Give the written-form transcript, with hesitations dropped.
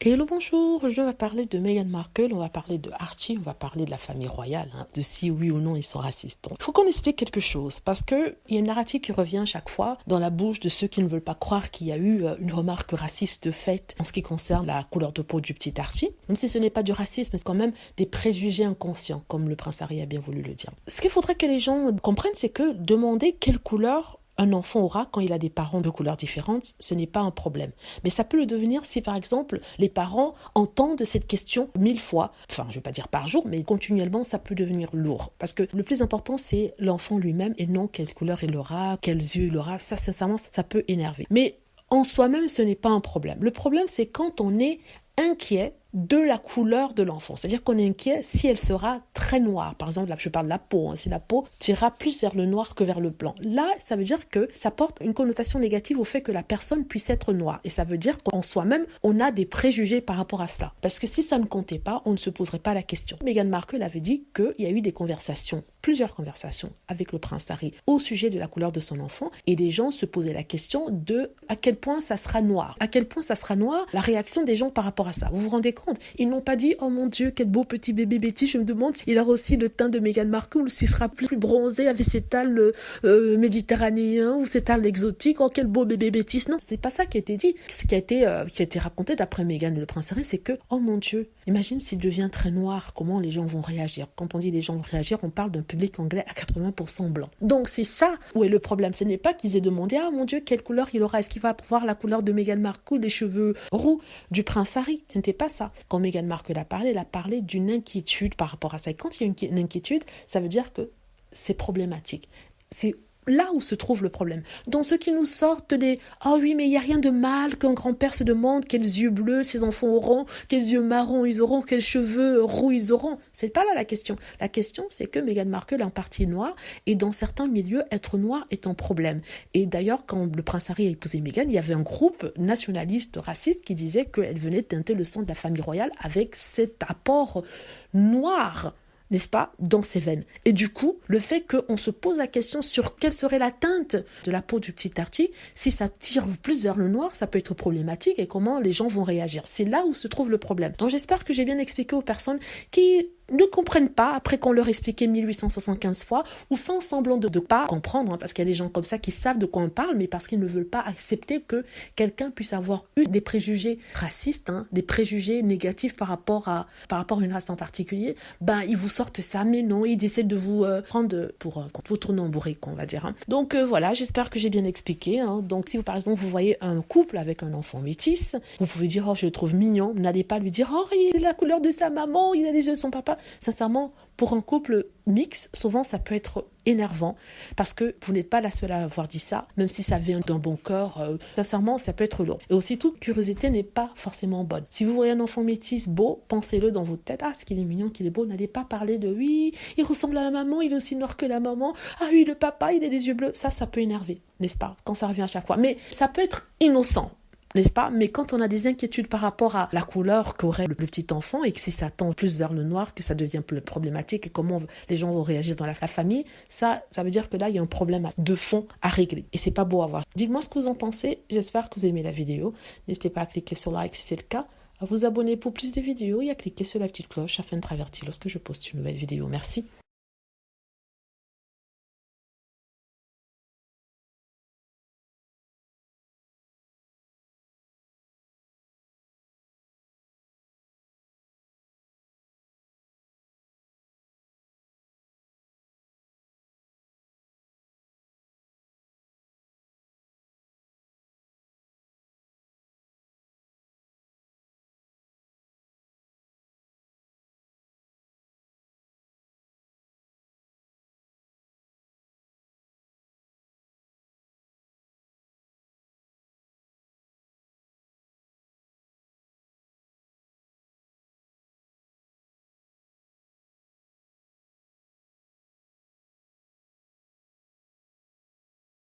Hello, bonjour, je vais parler de Meghan Markle, on va parler de Archie, on va parler de la famille royale, de si oui ou non ils sont racistes. Donc, il faut qu'on explique quelque chose, parce qu'il y a une narrative qui revient chaque fois dans la bouche de ceux qui ne veulent pas croire qu'il y a eu une remarque raciste faite en ce qui concerne la couleur de peau du petit Archie, même si ce n'est pas du racisme, c'est quand même des préjugés inconscients, comme le prince Harry a bien voulu le dire. Ce qu'il faudrait que les gens comprennent, c'est que demander quelle couleur un enfant aura quand il a des parents de couleurs différentes, ce n'est pas un problème. Mais ça peut le devenir si, par exemple, les parents entendent cette question 1000 fois. Enfin, je ne vais pas dire par jour, mais continuellement, ça peut devenir lourd. Parce que le plus important, c'est l'enfant lui-même et non quelle couleur il aura, quels yeux il aura. Ça, sincèrement, ça peut énerver. Mais en soi-même, ce n'est pas un problème. Le problème, c'est quand on est inquiet de la couleur de l'enfant. C'est-à-dire qu'on est inquiet si elle sera très noire. Par exemple, là, je parle de la peau. Si la peau tirera plus vers le noir que vers le blanc. Là, ça veut dire que ça porte une connotation négative au fait que la personne puisse être noire. Et ça veut dire qu'en soi-même, on a des préjugés par rapport à cela. Parce que si ça ne comptait pas, on ne se poserait pas la question. Meghan Markle avait dit qu'il y a eu des conversations, plusieurs conversations avec le prince Harry au sujet de la couleur de son enfant. Et des gens se posaient la question de à quel point ça sera noir. À quel point ça sera noir, la réaction des gens par rapport à ça. Vous vous rendez compte? Ils n'ont pas dit « Oh mon Dieu, quel beau petit bébé Betty, je me demande s'il aura aussi le teint de Meghan Markle ou s'il sera plus bronzé avec ses tâles méditerranéens ou ses tâles exotiques. Oh, quel beau bébé Betty. » Non, c'est pas ça qui a été dit. Ce qui a été raconté d'après Meghan et le prince Harry, c'est que « Oh mon Dieu, imagine s'il devient très noir, comment les gens vont réagir ?» Quand on dit les gens vont réagir, on parle d'un public anglais à 80% blanc. Donc c'est ça où est le problème. Ce n'est pas qu'ils aient demandé « Ah mon Dieu, quelle couleur il aura? Est-ce qu'il va avoir la couleur de Meghan Markle, des cheveux roux du prince Harry ?» Ce n'était pas ça. Quand Meghan Markle elle a parlé d'une inquiétude par rapport à ça. Et quand il y a une inquiétude, ça veut dire que c'est problématique. C'est là où se trouve le problème. Dans ceux qui nous sortent des « Ah oui, mais il n'y a rien de mal qu'un grand-père se demande quels yeux bleus ses enfants auront, quels yeux marrons ils auront, quels cheveux roux ils auront. » C'est pas là la question. La question, c'est que Meghan Markle est en partie noire et dans certains milieux, être noir est un problème. Et d'ailleurs, quand le prince Harry a épousé Meghan, il y avait un groupe nationaliste raciste qui disait qu'elle venait teinter le sang de la famille royale avec cet apport noir, n'est-ce pas, dans ses veines. Et du coup, le fait qu'on se pose la question sur quelle serait la teinte de la peau du petit Archie, si ça tire plus vers le noir, ça peut être problématique et comment les gens vont réagir. C'est là où se trouve le problème. Donc j'espère que j'ai bien expliqué aux personnes qui ne comprennent pas après qu'on leur expliquait 1875 fois ou font semblant de ne pas comprendre, parce qu'il y a des gens comme ça qui savent de quoi on parle, mais parce qu'ils ne veulent pas accepter que quelqu'un puisse avoir eu des préjugés racistes, des préjugés négatifs par rapport à une race en particulier, ils vous sortent ça, mais non, ils essaient de vous prendre pour vous tourner en bourrique, on va dire. Donc voilà, j'espère que j'ai bien expliqué. Donc si vous, par exemple, vous voyez un couple avec un enfant métis, vous pouvez dire « Oh, je le trouve mignon », n'allez pas lui dire « Oh, il a la couleur de sa maman, il a les yeux de son papa ». Sincèrement, pour un couple mixte, souvent ça peut être énervant parce que vous n'êtes pas la seule à avoir dit ça, même si ça vient d'un bon cœur. Sincèrement, ça peut être lourd. Et aussi, toute curiosité n'est pas forcément bonne. Si vous voyez un enfant métis beau, pensez-le dans votre tête. Ah, ce qu'il est mignon, qu'il est beau. N'allez pas parler de oui, il ressemble à la maman, il est aussi noir que la maman. Ah oui, le papa, il a les yeux bleus. Ça peut énerver, n'est-ce pas, quand ça revient à chaque fois. Mais ça peut être innocent, n'est-ce pas? Mais quand on a des inquiétudes par rapport à la couleur qu'aurait le petit enfant et que si ça tend plus vers le noir, que ça devient plus problématique et comment les gens vont réagir dans la famille, ça veut dire que là, il y a un problème de fond à régler. Et c'est pas beau à voir. Dites-moi ce que vous en pensez. J'espère que vous aimez la vidéo. N'hésitez pas à cliquer sur like si c'est le cas, à vous abonner pour plus de vidéos et à cliquer sur la petite cloche afin de être averti lorsque je poste une nouvelle vidéo. Merci.